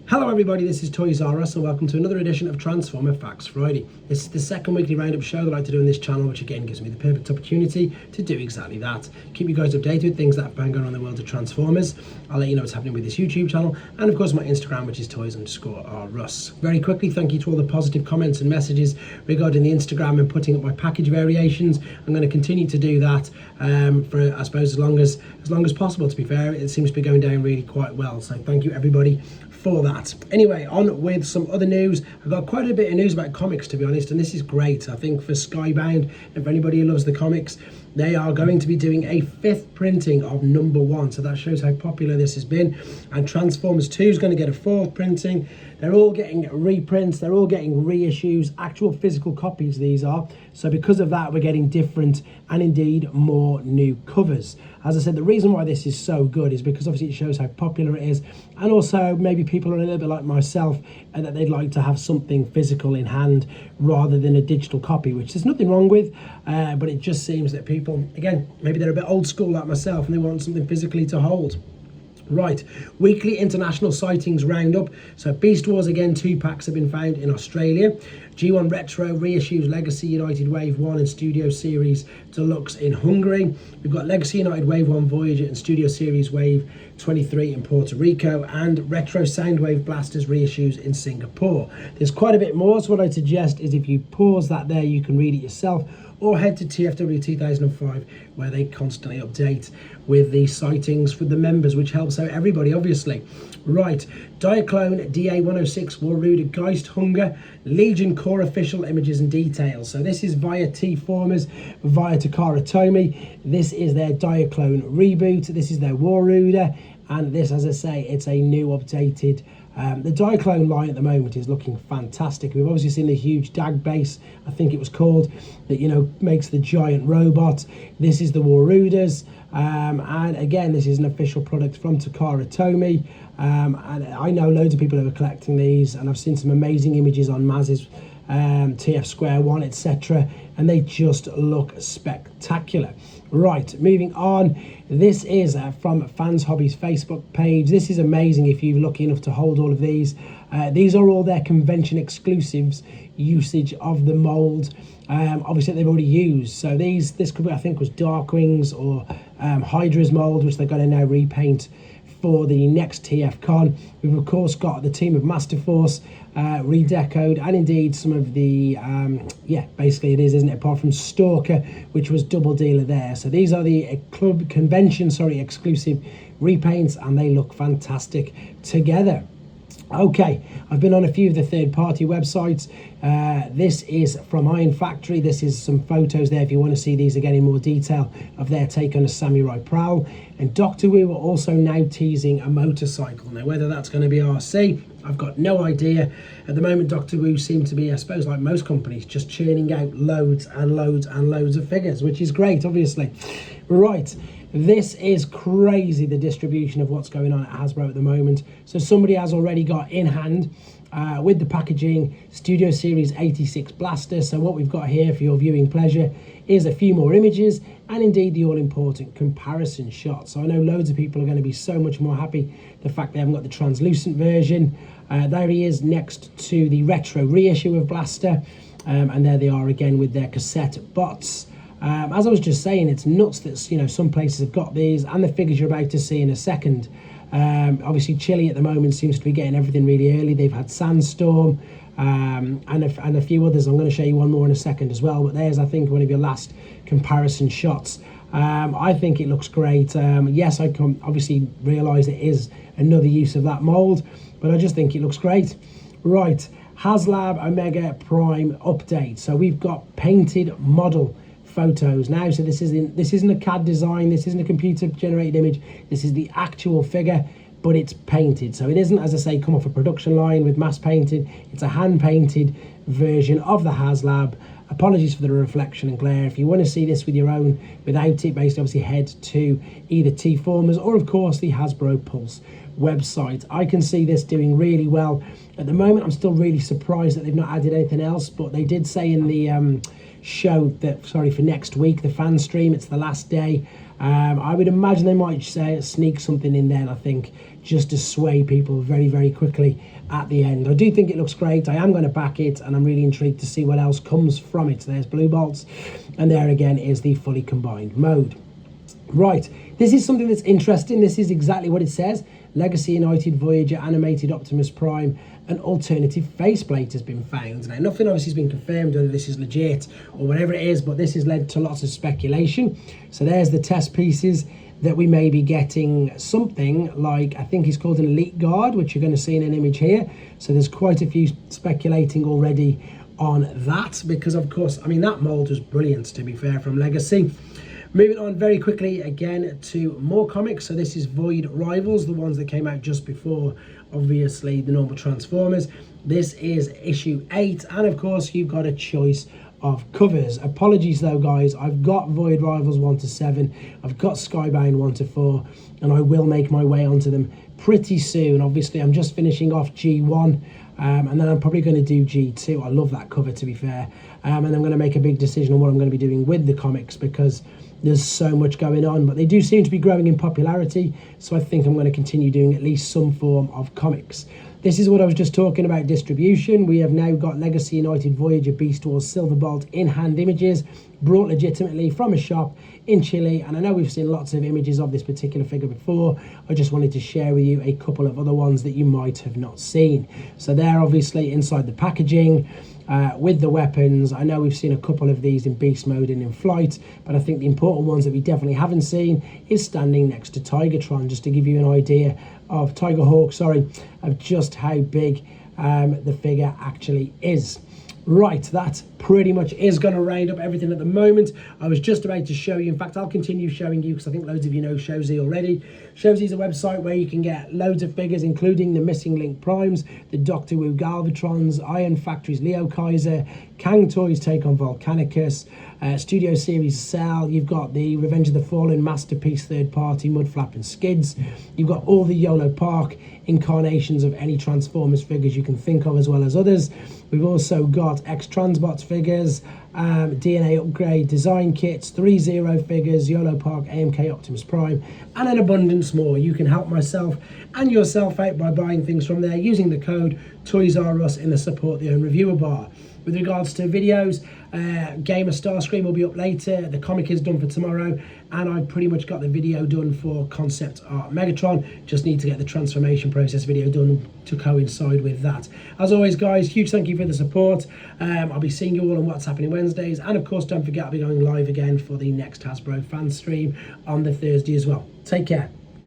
Hello everybody, this is Toys R Us and welcome to another edition of Transformer Facts Friday. This is the second weekly roundup show that I like to do on this channel, which again gives me the perfect opportunity to do exactly that. Keep you guys updated with things that have been going on in the world of Transformers. I'll let you know what's happening with this YouTube channel and of course my Instagram, which is Toys_R_Us. Very quickly, thank you to all the positive comments and messages regarding the Instagram and putting up my package variations. I'm going to continue to do that for I suppose as long as possible. To be fair, it seems to be going down really quite well, so thank you everybody for that. Anyway, on with some other news. I've got quite a bit of news about comics, to be honest, and this is great. I think for Skybound and for anybody who loves the comics, they are going to be doing a 5th printing of #1, so that shows how popular this has been. And Transformers 2 is going to get a 4th printing. They're all getting reprints, they're all getting reissues, actual physical copies these are. So because of that, we're getting different and indeed more new covers. As I said, the reason why this is so good is because obviously it shows how popular it is, and also maybe people are a little bit like myself and that they'd like to have something physical in hand rather than a digital copy, which there's nothing wrong with, but it just seems that people, again, maybe they're a bit old school like myself and they want something physically to hold. Right, weekly international sightings roundup. So Beast Wars again, 2 packs have been found in Australia. G1 Retro reissues Legacy United Wave 1 and Studio Series Deluxe in Hungary. We've got Legacy United Wave 1 Voyager and Studio Series Wave 23 in Puerto Rico, and Retro Soundwave Blasters reissues in Singapore. There's quite a bit more, so what I suggest is if you pause that there, you can read it yourself, or head to TFW 2005 where they constantly update with the sightings for the members, which helps out everybody obviously. Right, Diaclone DA106 Warruda Geist Hunger Legion Core official images and details. So this is via T-Formers, via Takara Tomy. This is their Diaclone reboot, this is their Warruda, and this, as I say, it's a new updated the Diaclone line at the moment is looking fantastic. We've obviously seen the huge DAG base, I think it was called, that, you know, makes the giant robot. This is the Warrudas, and again, this is an official product from Takara Tomy, and I know loads of people who are collecting these, and I've seen some amazing images on Maz's TF Square 1, etc., and they just look spectacular. Right, moving on, this is from Fans Hobby's Facebook page. This is amazing if you're lucky enough to hold all of these. These are all their convention exclusives usage of the mold, obviously they've already used. So this could be, I think, was Darkwing's or Hydra's mold, which they're going to now repaint for the next TF Con. We've of course got the team of Masterforce redecoed, and indeed some of the yeah, basically it is, isn't it, apart from Stalker, which was double dealer there. So these are the club convention exclusive repaints, and they look fantastic together. Okay, I've been on a few of the third-party websites. This is from Iron Factory. This is some photos there if you want to see these again in more detail of their take on a Samurai Prowl. And Doctor Who are also now teasing a motorcycle. Now, whether that's going to be RC, I've got no idea. At the moment, Doctor Who seem to be, I suppose, like most companies, just churning out loads and loads and loads of figures, which is great, obviously. Right. This is crazy, the distribution of what's going on at Hasbro at the moment. So somebody has already got in hand with the packaging Studio Series 86 Blaster. So what we've got here for your viewing pleasure is a few more images and indeed the all-important comparison shot. So I know loads of people are going to be so much more happy the fact they haven't got the translucent version. There he is next to the retro reissue of Blaster, and there they are again with their cassette bots. As I was just saying, it's nuts that, you know, some places have got these, and the figures you're about to see in a second. Obviously, Chile at the moment seems to be getting everything really early. They've had Sandstorm and a few others. I'm going to show you one more in a second as well. But there's, I think, one of your last comparison shots. I think it looks great. Yes, I can obviously realise it is another use of that mould, but I just think it looks great. Right, Haslab Omega Prime update. So we've got painted model photos now. So this isn't a CAD design, this isn't a computer generated image, this is the actual figure, but it's painted. So it isn't, as I say, come off a production line with mass painted. It's a hand painted version of the Haslab. Apologies for the reflection and glare. If you want to see this with your own without it, basically obviously head to either T-Formers or of course the Hasbro Pulse website. I can see this doing really well. At the moment I'm still really surprised that they've not added anything else, but they did say in the show that, sorry, for next week, the fan stream, it's the last day. I would imagine they might sneak something in there, I think, just to sway people very, very quickly at the end. I do think it looks great. I am going to back it, and I'm really intrigued to see what else comes from it. There's Blue Bolts, and there again is the fully combined mode. Right, this is something that's interesting. This is exactly what it says. Legacy United Voyager animated Optimus Prime, an alternative faceplate has been found. Now, nothing obviously has been confirmed whether this is legit or whatever it is, but this has led to lots of speculation. So there's the test pieces that we may be getting something like, I think it's called an Elite Guard, which you're going to see in an image here. So there's quite a few speculating already on that, because of course, I mean, that mold was brilliant, to be fair, from Legacy. Moving on very quickly again to more comics. So this is Void Rivals, the ones that came out just before, obviously, the normal Transformers. This is issue 8, and of course you've got a choice of covers. Apologies though, guys, I've got Void Rivals 1 to 7, I've got Skybound 1 to 4, and I will make my way onto them pretty soon. Obviously, I'm just finishing off G1, and then I'm probably going to do G2. I love that cover, to be fair, and I'm going to make a big decision on what I'm going to be doing with the comics, because there's so much going on, but they do seem to be growing in popularity, so I think I'm going to continue doing at least some form of comics. This is what I was just talking about, distribution. We have now got Legacy United Voyager Beast Wars Silverbolt in-hand images, brought legitimately from a shop in Chile, and I know we've seen lots of images of this particular figure before. I just wanted to share with you a couple of other ones that you might have not seen. So they're obviously inside the packaging, with the weapons. I know we've seen a couple of these in beast mode and in flight, but I think the important ones that we definitely haven't seen is standing next to Tigertron, just to give you an idea of Tigerhawk, sorry, of just how big the figure actually is. Right, that pretty much is going to round up everything at the moment. I was just about to show you, in fact, I'll continue showing you, because I think loads of you know Showzy already. Showzy is a website where you can get loads of figures, including the Missing Link Primes, the Doctor Who Galvatrons, Iron Factory's Leo Kaiser, Kang Toys Take on Volcanicus, Studio Series Cell. You've got the Revenge of the Fallen Masterpiece third party Mudflap and Skids. You've got all the YOLO Park incarnations of any Transformers figures you can think of, as well as others. We've also got X-Transbots figures, DNA upgrade design kits, 3-0 figures, YOLO Park, AMK Optimus Prime, and an abundance more. You can help myself and yourself out by buying things from there using the code TOYSRUS in the Support the Own Reviewer bar. With regards to videos, Gamer Starscream will be up later, the comic is done for tomorrow, and I've pretty much got the video done for Concept Art Megatron. Just need to get the transformation process video done to coincide with that. As always, guys, huge thank you for the support. I'll be seeing you all on What's Happening Wednesdays, and of course, don't forget I'll be going live again for the next Hasbro fan stream on the Thursday as well. Take care.